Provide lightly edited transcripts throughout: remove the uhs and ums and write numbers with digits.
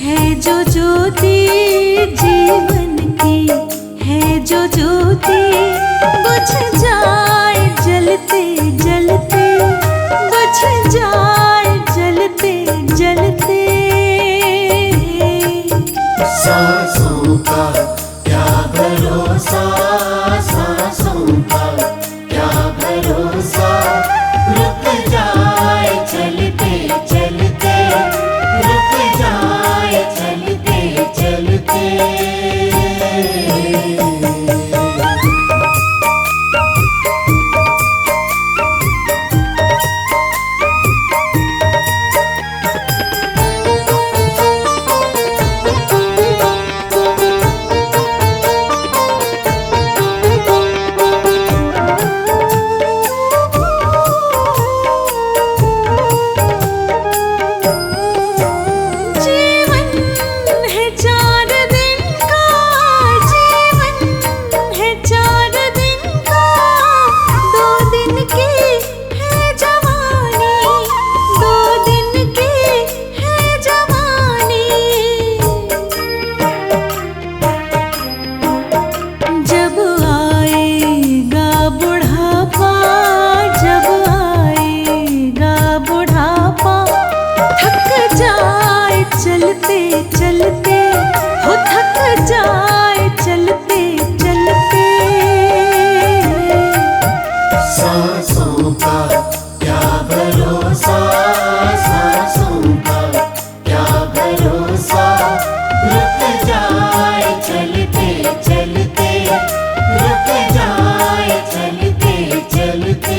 है जो ज्योति जीवन की, है जो ज्योति बुझ जाए जलते जलते, बुझ जाए जलते जलते। सांसों का क्या भरोसा, सांसों का क्या भरोसा, रुक जाए चलते चलते, रुक जाए चलते चलते। चलते चलते हो थक जाए चलते चलते। सांसों का क्या भरोसा, सांसों का क्या भरोसा, रुक जाए चलते चलते, रुक जाए चलते चलते।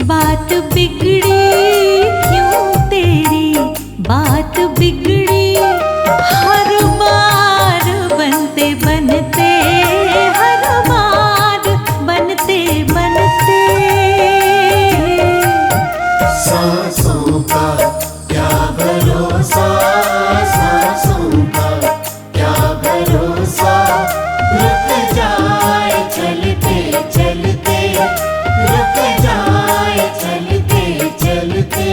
बात बिगड़ी क्यों तेरी बात बिगड़ी, हर बार बनते बनते, हर बार बनते बनते। सांसों का क्या भरोसा, सांसों का क्या भरोसा, रुक जाए चलते चलते, रुक जाए चलते चलते।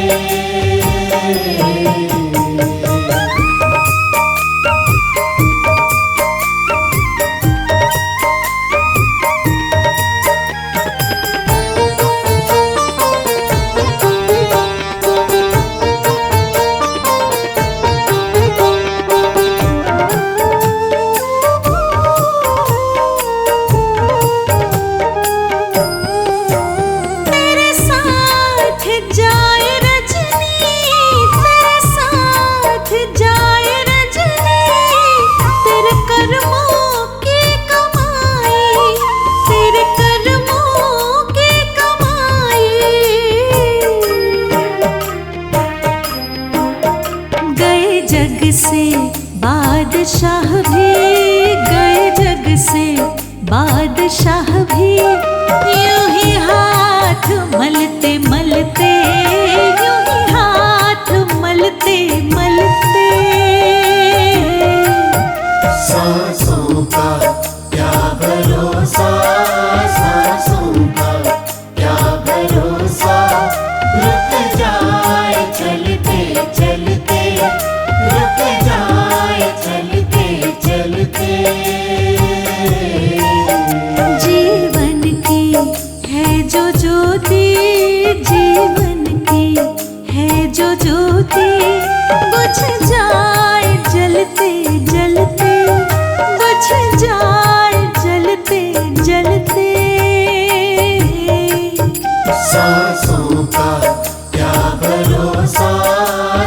जग से बादशाह भी गए, जग से बादशाह भी, यूं ही हाथ मलते मलते, यूं ही हाथ मलते मलते। सांसों का क्या भरोसा, सांसों का क्या भरोसा, रुक जाए चलते चलते, रुक जाए चलते चलते। जीवन की है जो ज्योति, जीवन की है जो ज्योति, बुझ जाए जलते जलते, बुझ जाए जलते जलते। सांसों का क्या भरोसा। भरोसा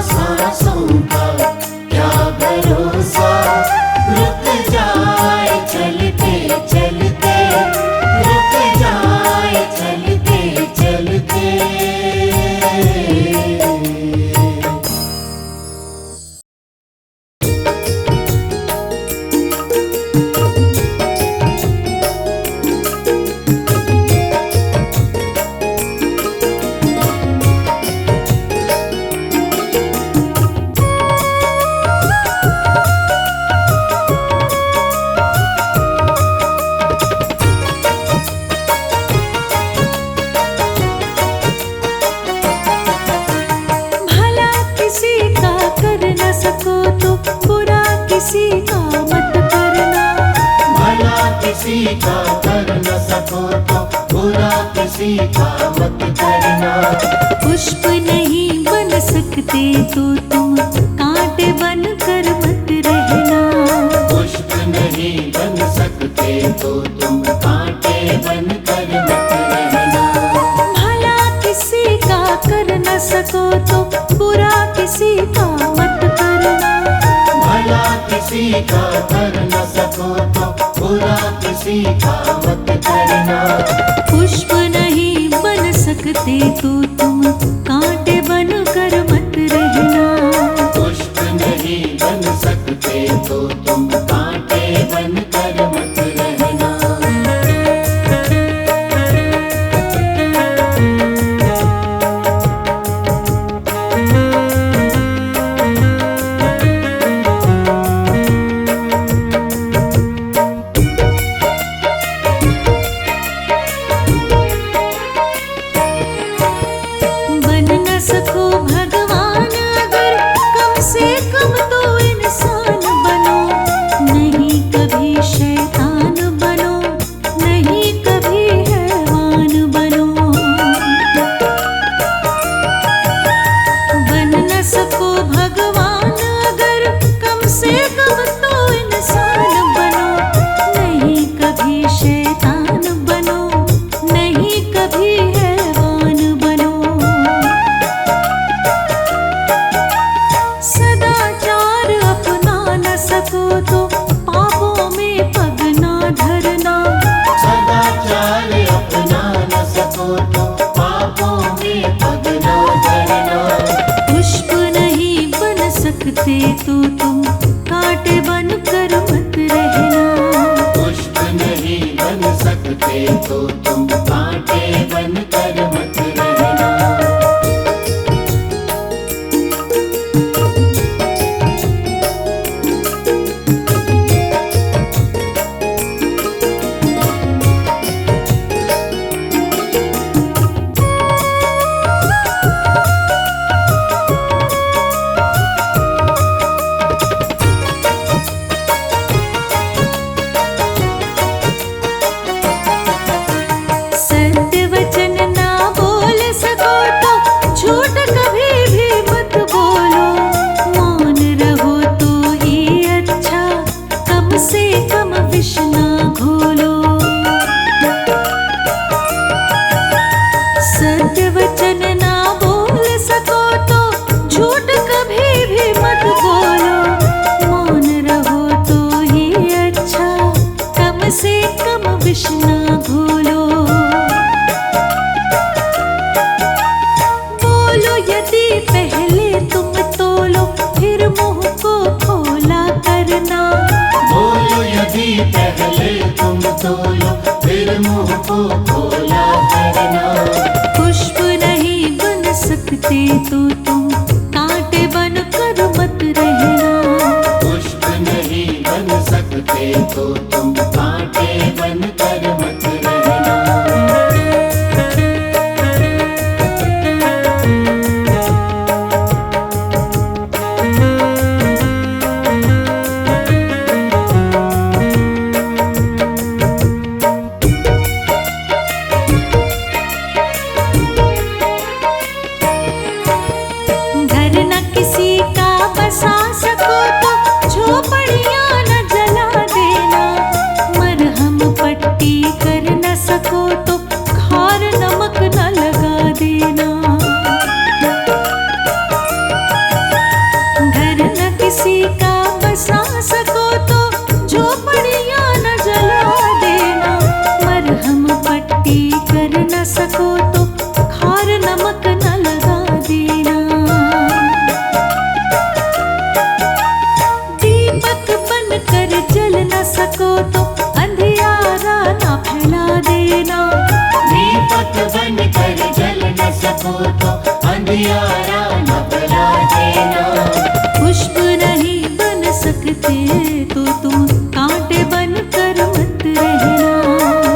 सांसों का, क्या भरोसा रुक जाए चलते चलते, रुक जाए चलते चलते। भला किसी का कर न सको तो बुरा किसी का मत करना। भला किसी का कर न सको तो बुरा किसी का मत करना। पुष्प नहीं बन सकते तो तुम कांटे बन कर मत रहना। पुष्प नहीं बन सकते तो तुम कांटे बन कर मत रहना। भला किसी का कर न सको तो बुरा किसी का मत करना। भला किसी का कर न सको तो बुरा किसी का मत करना। पुष्प नहीं बन सकते तो तुम कांटे बन कर मत रहना। पुष्प नहीं बन सकते तो तुम कांटे बन कर मत रहना। बन न सको भगवान अगर कम से कम तो इंसान बनो। नहीं कभी शैतान बनो, नहीं कभी हैवान बनो। बन न सको भगवान अगर कम से कम तो इंसान बनो। नहीं कभी शैतान बनो, नहीं कभी हैवान बनो। सदाचार अपना न सको तो पापों में पग ना धरना। सदाचार अपना न सको तो पापों में पग न धरना। पुष्प नहीं बन सकते तो तुम कांटे बन कर मत रहना। पुष्प नहीं बन सकते तो तुम कांटे बन कर मत रहना। सत्य वचन ना बोल सको तो झूठ कभी भी मत बोलो। मौन रहो तो ही अच्छा, कम से कम विष ना घोलो। सत्य वचन ना बोल सको तो झूठ कभी भी मत बोलो। मौन रहो तो ही अच्छा, कम से कम विष ना घोलो। बोलो यदि पहले तुम तोलो फिर मुंह को खोला करना। बोलो यदि पहले तुम तोलो फिर मुंह को खोला करना। पुष्प नहीं बन सकते तो तुम कांटे बन कर मत रहना। पुष्प नहीं बन सकते तो तुम कांटे बन कर मत रहना। तो अंधियारा न फैला देना। पुष्प नहीं बन सकते तो तुम कांटे बन कर मत रहना।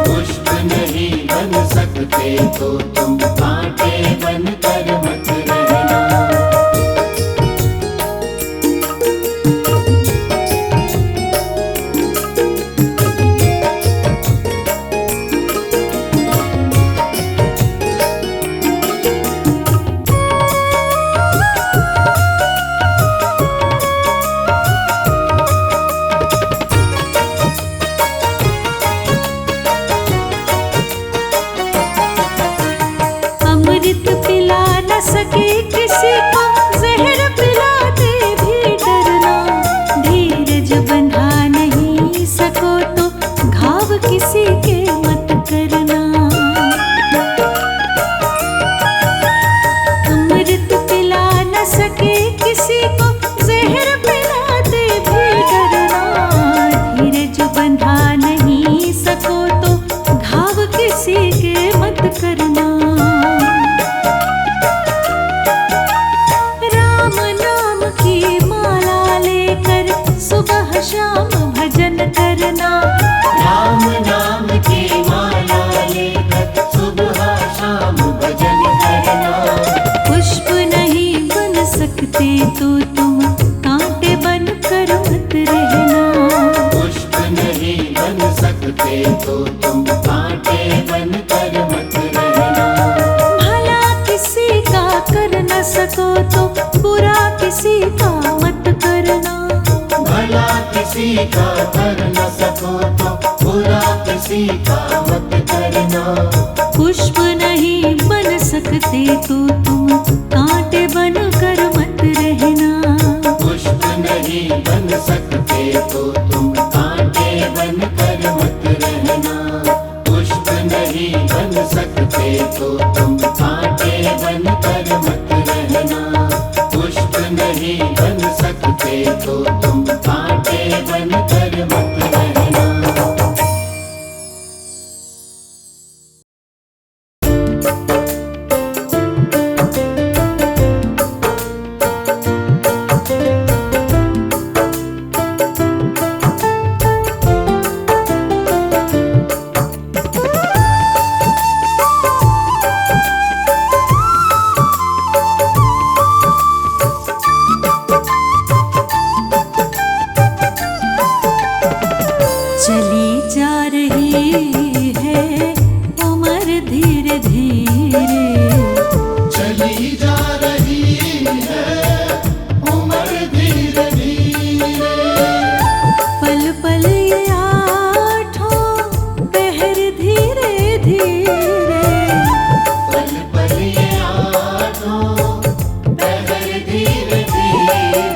पुष्प नहीं बन सकते तो तुम कांटे बन कर मत रहना। अमृत पिला न सके किसी को, जहर पिलाते भी डरना। धीरज बंधा नहीं सको तो घाव किसी के मत करना। अमृत पिला न सके किसी को, जहर पिलाते भी डरना। धीरज बंधा नहीं सको तो घाव किसी के मत करना। राम नाम की माला लेकर सुबह शाम भजन करना। राम नाम की माला लेकर सुबह शाम भजन करना। पुष्प नहीं बन सकते तो तुम कांटे बन कर मत रहना। पुष्प नहीं बन सकते तो तुम कांटे बन कर मत रहना। भला किसी का कर न सको तो बुरा किसी का मत करना। भला किसी का कर न सको तो बुरा किसी का मत करना। पुष्प नहीं बन सकते तो तुम कांटे बन कर मत रहना। पुष्प नहीं बन सकते तो तुम कांटे बन कर मत रहना। पुष्प नहीं बन सकते तो तुम कांटे बन कर मत रहना। पुष्प नहीं बन सकते तो तुम कांटे बन कर मत रहना। चली जा रही है उम्र धीरे धीरे। चली जा रही है उम्र धीरे धीरे। पल पल ये आठों पहर धीरे धीरे। पल पल ये आठों पहर धीरे धीरे।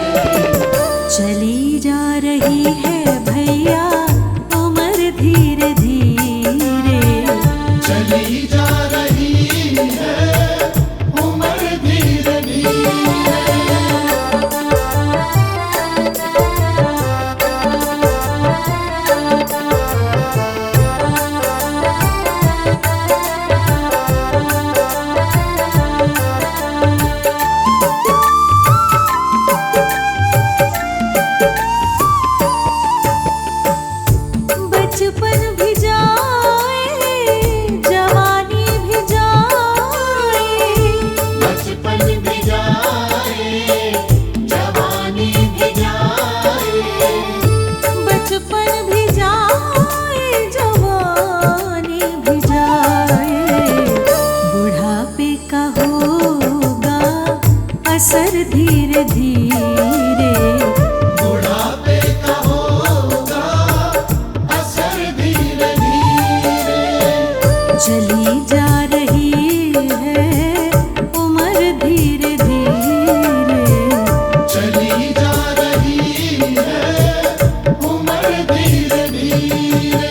चली जा रही है भैया उम्र धीरे धीरे। चली जा रही है उम्र धीरे धीरे। बचपन भी जाए जवानी भी जाए। बचपन भी जाए जवानी भी जाए। बचपन भी जाए जवानी भी जाए। बुढ़ापे का होगा असर धीरे धीरे। बुढ़ापे का होगा असर धीरे धीरे। चली जा रही है उम्र धीरे धीरे। चली जा रही है उम्र धीरे धीरे।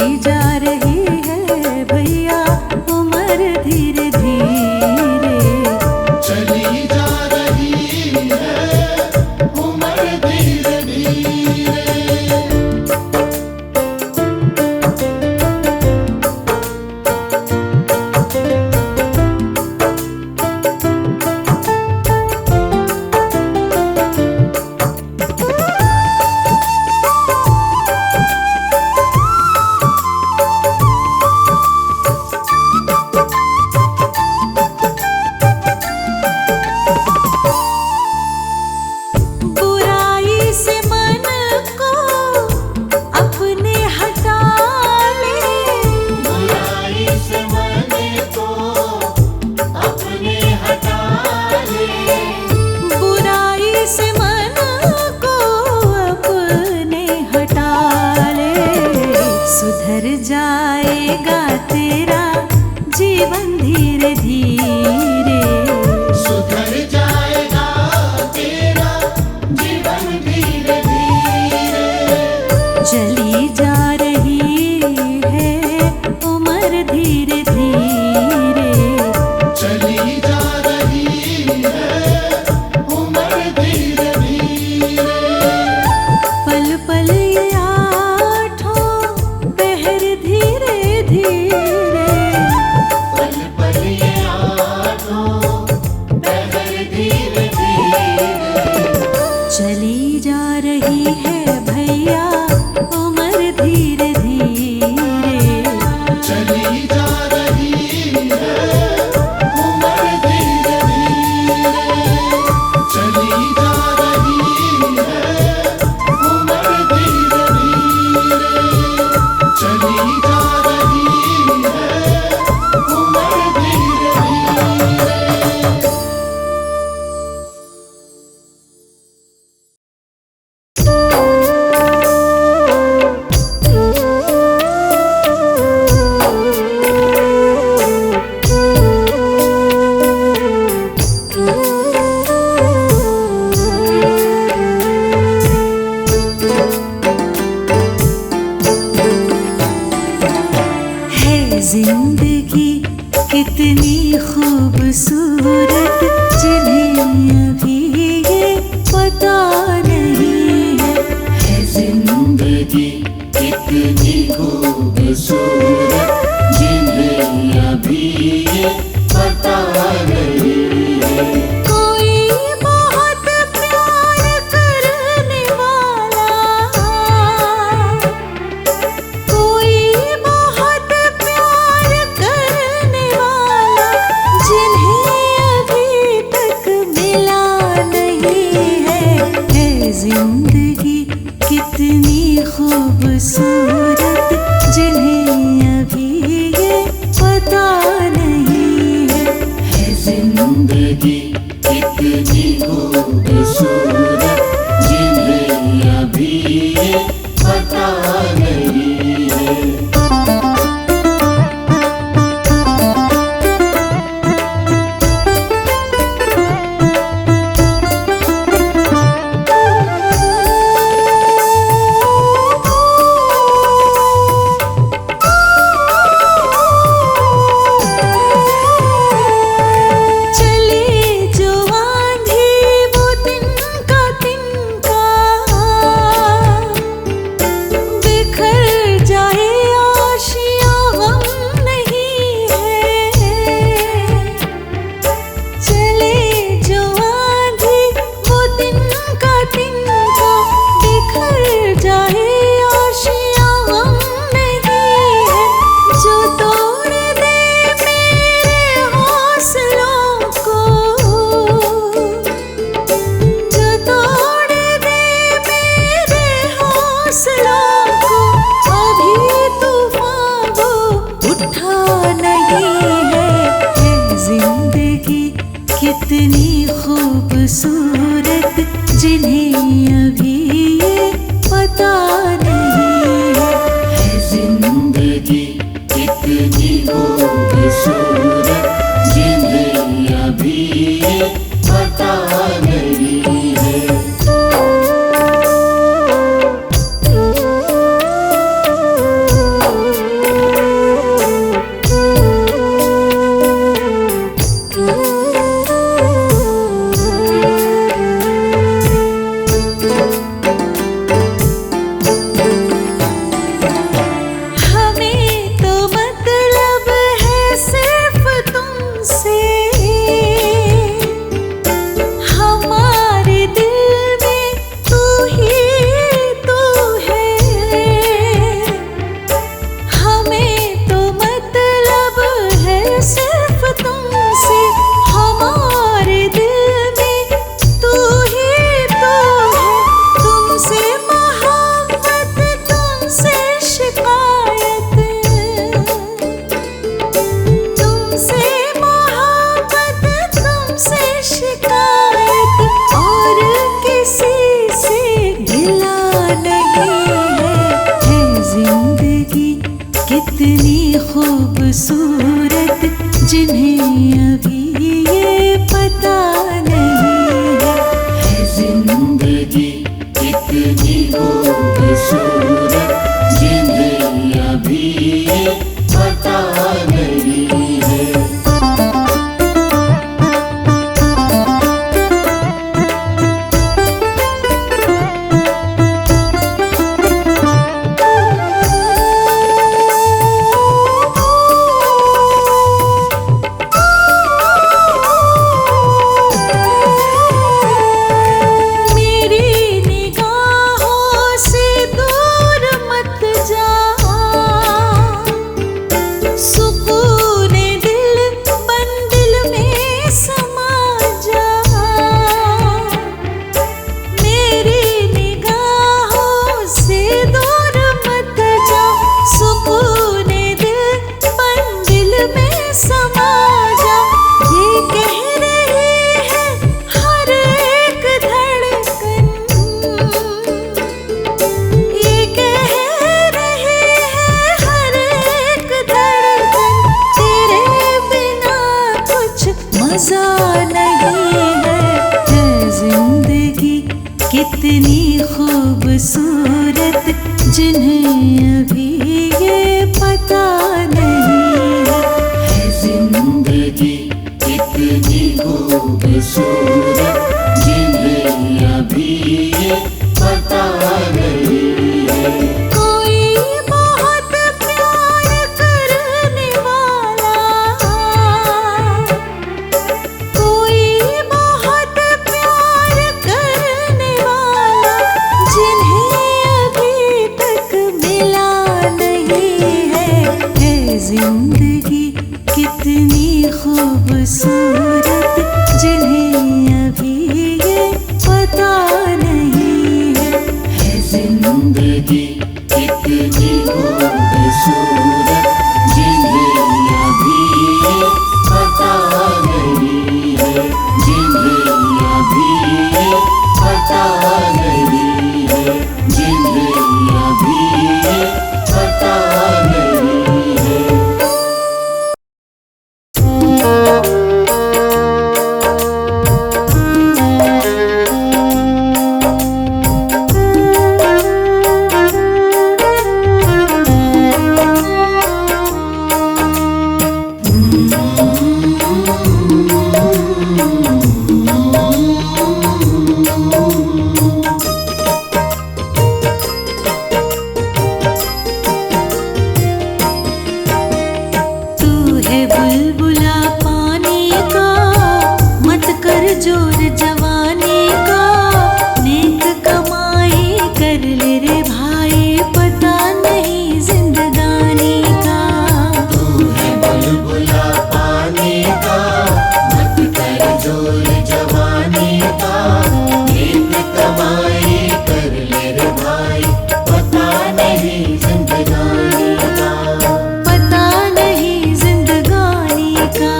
चली जा रही है भैया उम्र धीरे धीरे। चली जा रही है उम्र धीरे धीरे। बुराई से मन को अपने हटा ले। बुराई से मन को अपने हटा ले। बुराई से मन को अपने हटा ले। सुधर जाएगा तेरा जीवन धीरे धीरे। सुधर जाएगा तेरा जीवन धीरे धीरे। चली जा रही है उम्र धीरे धीरे। चली जा रही है उम्र धीरे धीरे। पल पल ये आठों पहर धीरे धीरे। पल पल ये आठों पहर धीरे धीरे। चली जा रही है भैया उम्र धीरे धीरे। चली जा रही है उम्र धीरे धीरे। चली जा रही है उम्र धीरे धीरे। चली जा रही है उम्र धीरे धीरे। है जिंदगी कितनी खूबसूरत जिन्हें अभी ये पता नहीं है। है जिंदगी कितनी खूबसूरत जिन्हें अभी ये पता नहीं है। कोई बहुत प्यार करने वाला, कोई बहुत प्यार करने वाला जिन्हें अभी तक मिला नहीं है। है जिंदगी कितनी खूबसूरत जिन्हें अभी ये पता नहीं है। है जिंदगी कितनी खूबसूरत जिन्हें अभी ये पता नहीं है। कितनी खूबसूरत जिन्हें अभी ये पता नहीं है जिंदगी कितनी खूबसूरत जिन्हें अभी ये पता नहीं है। मजा नहीं है जिंदगी कितनी खूबसूरत जिन्हें अभी ये पता नहीं है जिंदगी कितनी खूबसूरत जिन्हें अभी ये पता नहीं है। कोई बहुत प्यार करने वाला, कोई बहुत प्यार करने वाला जिन्हें अभी तक मिला नहीं है जिंदगी कितनी खूबसूरत जिन्हें अभी ये पता नहीं है जिंदगी कितनी खूबसूरत जिन्हें अभी ये पता नहीं है। जिन्हें अभी ये पता नहीं है। जिन्हें अभी ये पता नहीं है। बुलबुला पानी का मत कर जोर जवानी का, नेक कमाई कर ले रे भाई पता नहीं जिंदगानी का। तू है बुलबुला पानी का मत कर जोर जवानी का, नेक कमाई कर ले रे भाई पता नहीं जिंदगानी का। पता नहीं जिंदगानी का,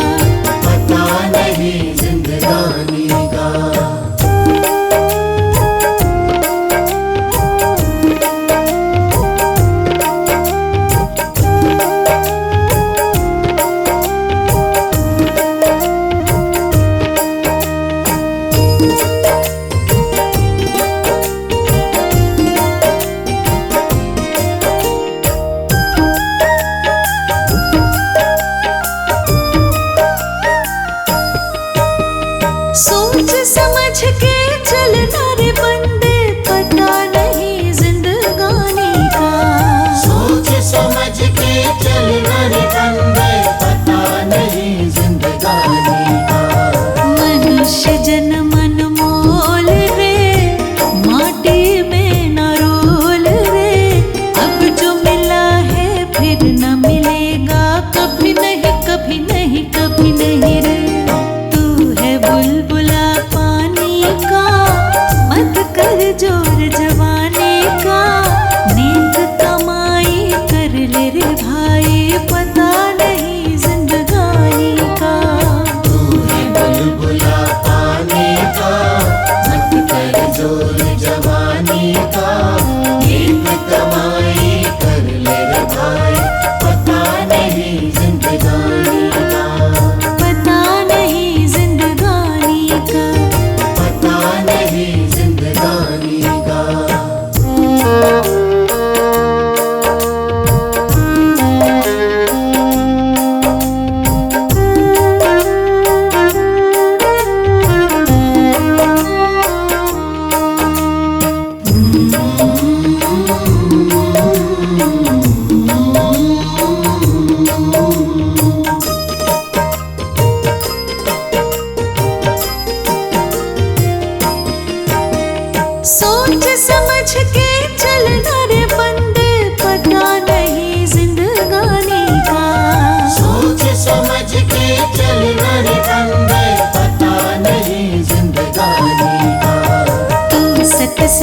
पता नहीं जिंदगानी का। सोच समझ के चलना रे बंदे पता नहीं जिंदगानी का। सोच समझ के चलना रे बंदे पता नहीं जिंदगानी का। मनुष्य जन्म अनमोल रे, माटी में न रोल रे, अब जो मिला है फिर न मिलेगा कभी नहीं कभी नहीं कभी नहीं रे। तू है बुलबुला पानी का मत कर जोर जवानी का, नेक कमाई कर ले रे भाई पता नहीं जिंदगानी का। तू है बुलबुला पानी का मत कर जोर जवानी का, नेक कमाई कर ले रे भाई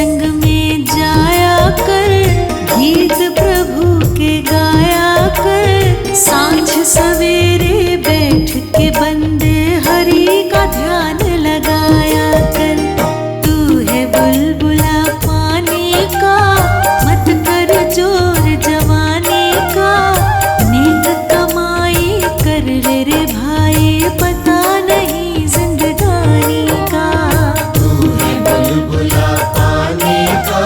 सत्संग में जाया कर, गीत प्रभु के गाया कर। सांझ सवेरे बैठ के बंदे हरि का ध्यान लगाया कर। तू है बुलबुला पानी का, मत कर जोर जवानी का। नेक कमाई कर ले रे भाई, पता नहीं जिंदगानी का। तू है बुलबुला पानी का,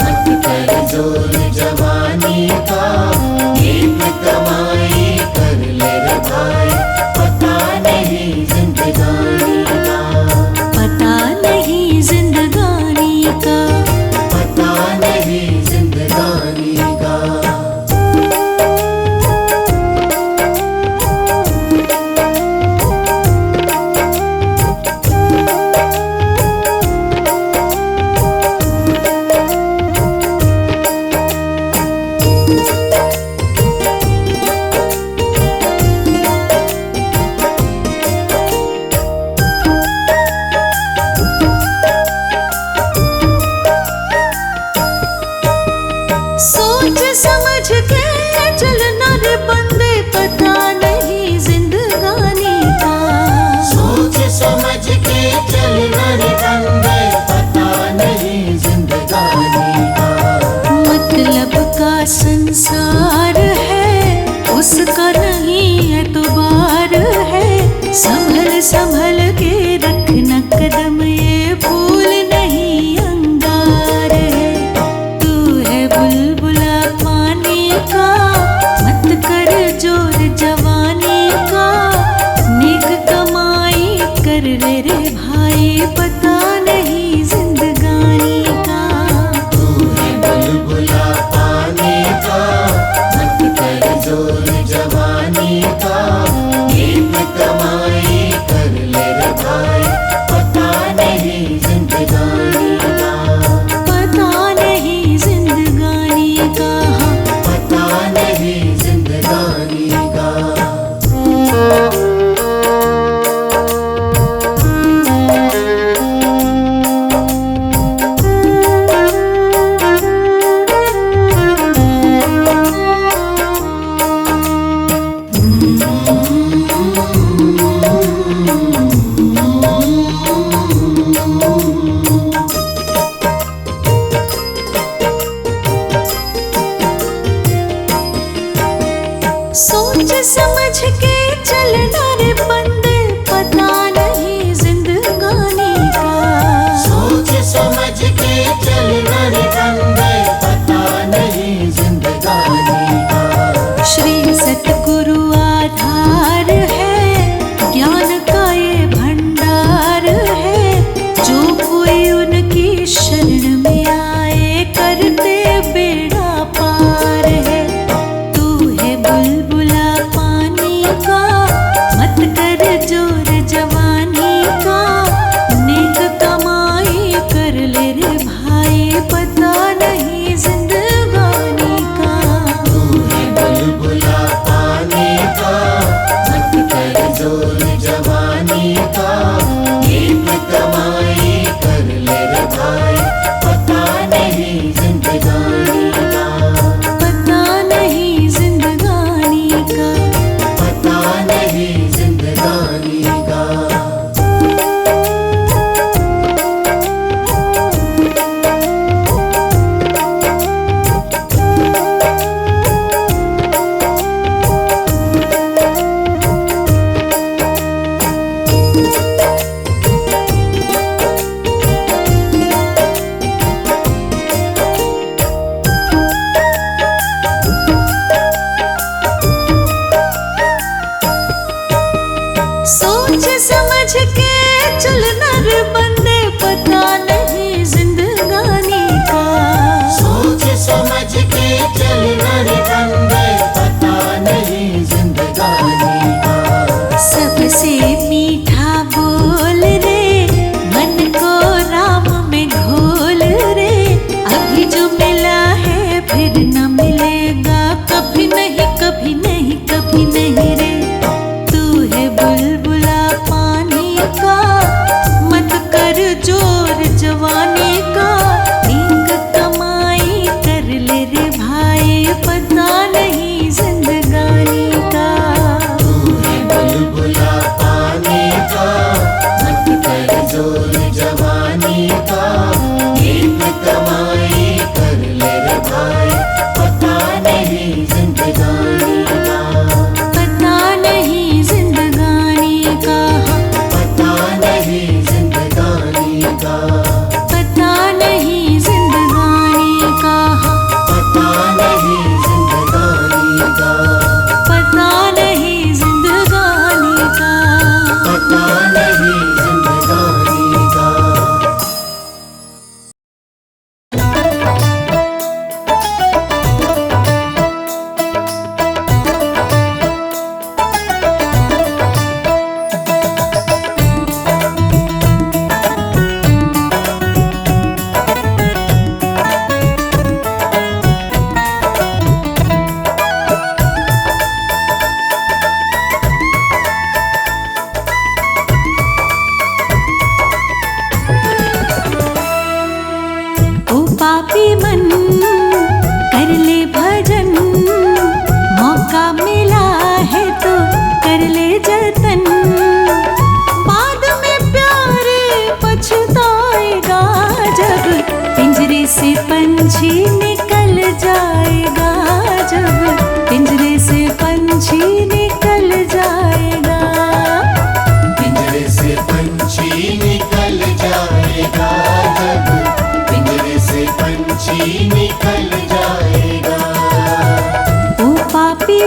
मत कर जोर जवानी का। एक कमाई कर ले रे भाई, पता नहीं जिंदगानी का। पता नहीं जिंदगानी का। पता नहीं जिंदगानी का। सोच समझ के चलना रे बंदे, पता नहीं जिंदगानी का। सोच समझ के चलना रे बंदे, पता नहीं जिंदगानी का। मतलब का संसार है, उसका नहीं एतबार है। संभल संभल के रखना कदम, ये फूल नहीं अंगार है। तू है बुलबुला पानी का, मत कर जोर जवानी का। नेक कमाई कर ले रे भाई, पता नहीं जिंदगानी का। तू है बुलबुला पानी का, मत कर जोर जवानी का। एक कमाई कर ले रे भाई, पता नहीं जिंदगानी का। पता नहीं जिंदगानी का। पता नहीं जिंदगानी का। सोच समझ के चलना रे बंदे, पता नहीं जिंदगानी का। सोच समझ के चलना रे बंदे, पता नहीं जिंदगानी का। श्री सतगुरु आधार है, ज्ञान का ये भंडार है। जो कोई उनकी शरण में आए, करते बेड़ा पार है। तू है बुलबुला पानी का,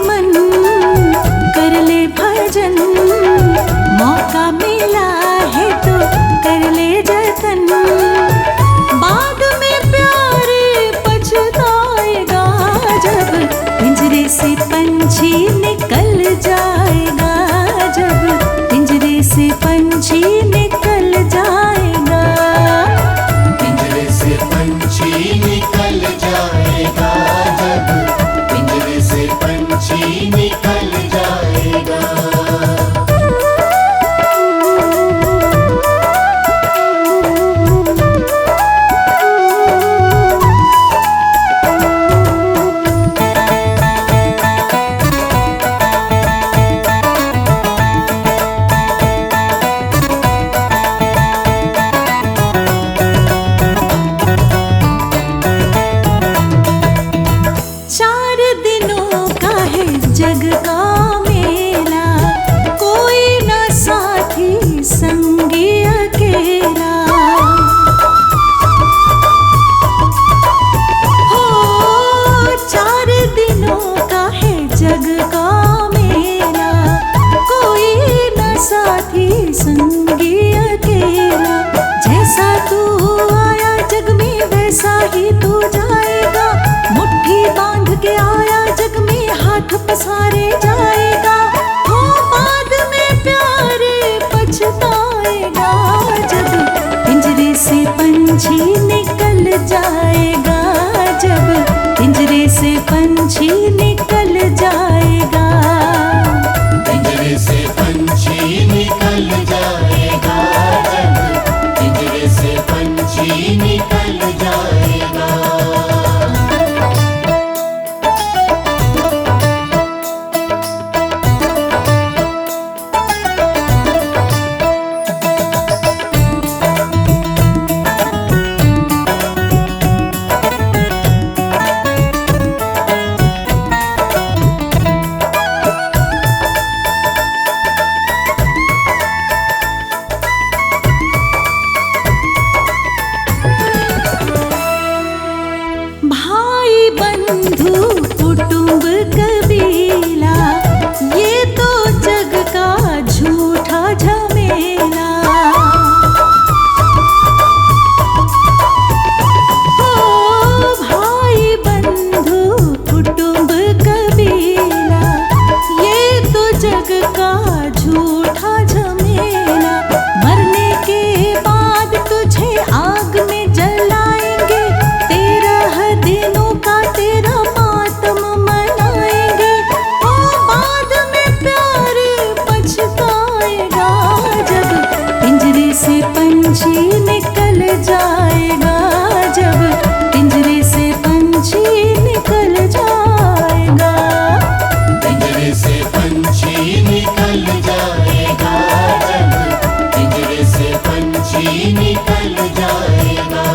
मन कर ले भजन, मौका मिला है तो कर ले जतन। बाद में प्यार पछताएगा जब पिंजरे से पंछी निकल जाएगा, जब पिंजरे से पंछी निकल जाएगा। पिंजरे से पंछी निकल जाएगा, जब पिंजरे से पंछी निकल जाएगा। चार दिनों का है जग का मेला, कोई न साथी संगी अकेला। हो 4 दिनों का है जग का मेला, कोई न साथी संगी अकेला। जैसा तू आया जग में वैसा ही तू जाएगा, मुट्ठी बांध के आया जग में हाथ पसारे जाएगा। हो बाद में प्यार पछताएगा जब पिंजरे से पंछी निकल जाएगा, जब पिंजरे से पंछी निकल जाएगा। पिंजरे से पंछी निकल जाएगा, जब पिंजरे से पंछी निकल जाएगा। भाई बंधु कुटुंब कबीला, ये तो जग का झूठा झमेला। हो भाई बंधु कुटुंब कबीला, ये तो जग का झूठा झमेला। मरने के बाद तुझे आग में जलाएंगे, 13 दिनों का तेरा मातम मनाएंगे। ओ बाद में प्यार पछताएगा जब पिंजरे से पंछी निकल जाएगा, जब पिंजरे से पंछी निकल जाएगा। पिंजरे से पंछी निकल जाएगा, जब पिंजरे से पंछी निकल जाएगा।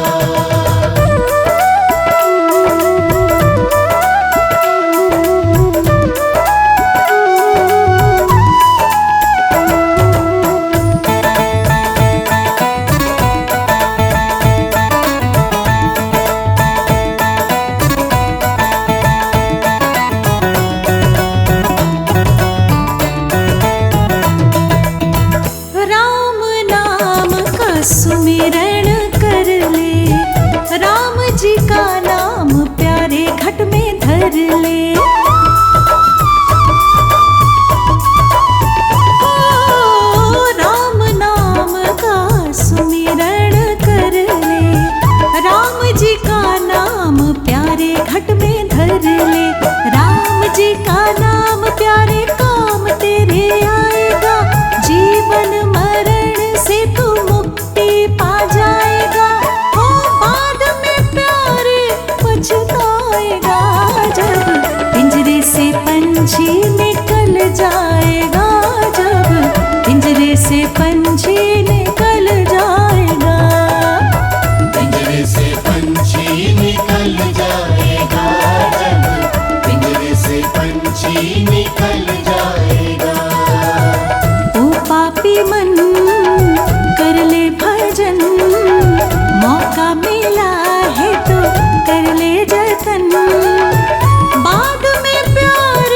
राम नाम का सुमिरन कर ले, राम जी का नाम प्यारे घट में धर ले। ओ राम नाम का सुमिरन कर ले, राम जी का नाम प्यारे घट में धर ले। राम जी का नाम प्यारे काम तेरे आएगा, जीवन मरण से तू मुक्ति पा जाएगा। हो बाद में प्यार पछताएगा जब पिंजरे से पंछी निकल जाएगा, जब पिंजरे से पंछी निकल जाएगा। पिंजरे से पंछी निकल जाएगा, जब पिंजरे से पंछी निकल जाएगा। ओ पापी मन कर ले भजन, मौका मिला है तो कर ले जतन। बाद में प्यार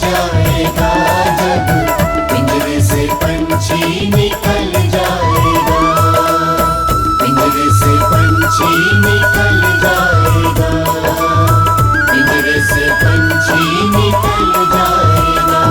जाएगा जब पिंजरे से पंछी निकल जाएगा, पिंजरे से पंछी निकल जाएगा, पिंजरे से पंछी निकल जाएगा।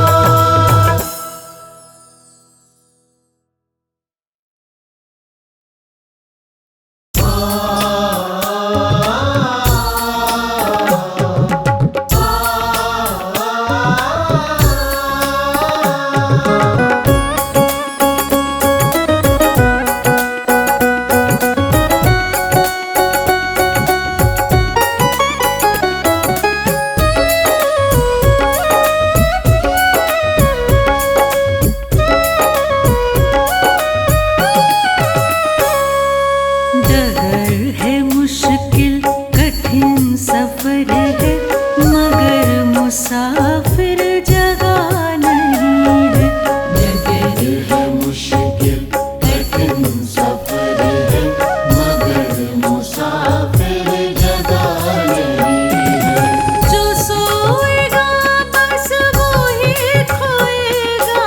डगर है मुश्किल कठिन सफर है, मगर मुसाफिर जगह नहीं है। डगर है मुश्किल कठिन सफर है, मगर मुसाफिर जगह नहीं है। जो सोएगा बस वो ही खोएगा,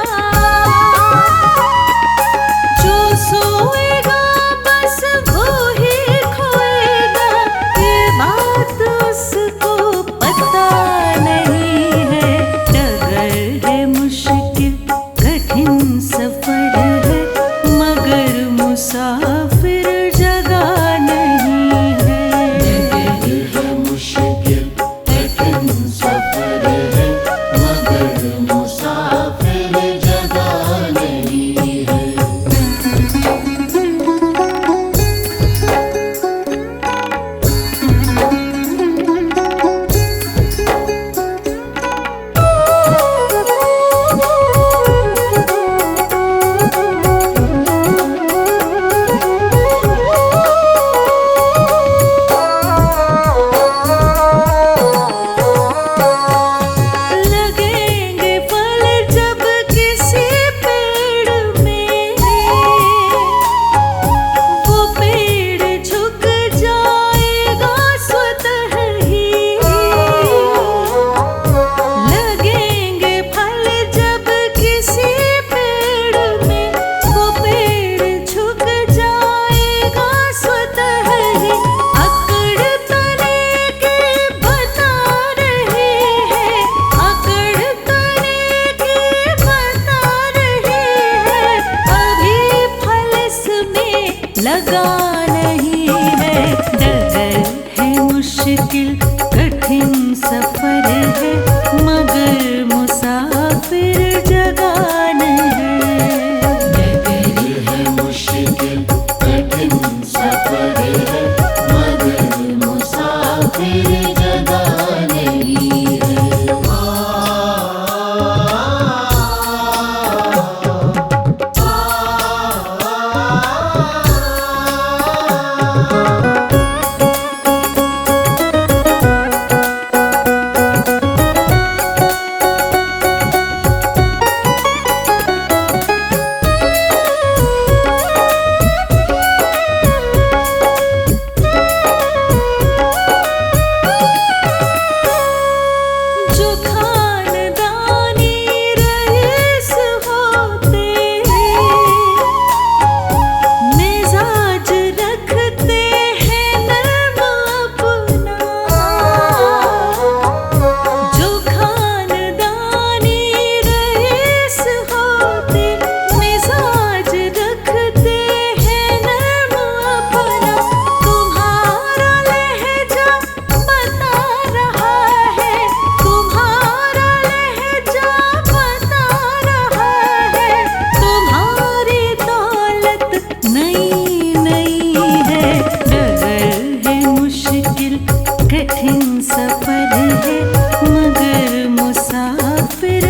जो सोएगा बस वो ही खोएगा, ये बात उसको पता नहीं है। डगर है मुश्किल कठिन सफर है, मगर मुसाफिर जगह नहीं है। डगर है मुश्किल कठिन सफर है, मगर मुसाफिर जगह नहीं है। लगेंगे फल जब किसी पेड़ में, वो पेड़ झुक जाएगा स्वतः ही। लगेंगे फल जब किसी पेड़ में, वो पेड़ झुक जाएगा स्वतः ही। अकड़ तने के बता रहे हैं, अकड़ तने के बता रहे हैं, अभी फल इसमें लगा नहीं है। डगर है मुश्किल कठिन सफर है, मगर मुसाफिर जगह नहीं है। डगर है मुश्किल कठिन सफर है, मगर मुसाफिर जगह नहीं है। जो खानदानी रईस होते, मिजाज रखते हैं नर्म अपना। जो खानदानी रईस होते, मिजाज रखते हैं नर्म अपना। तुम्हारा लहजा बता रहा है, तुम्हारा लहजा बता रहा है, तुम्हारी दौलत नई नई है। डगर है मुश्किल कठिन सफर है, मगर मुसाफिर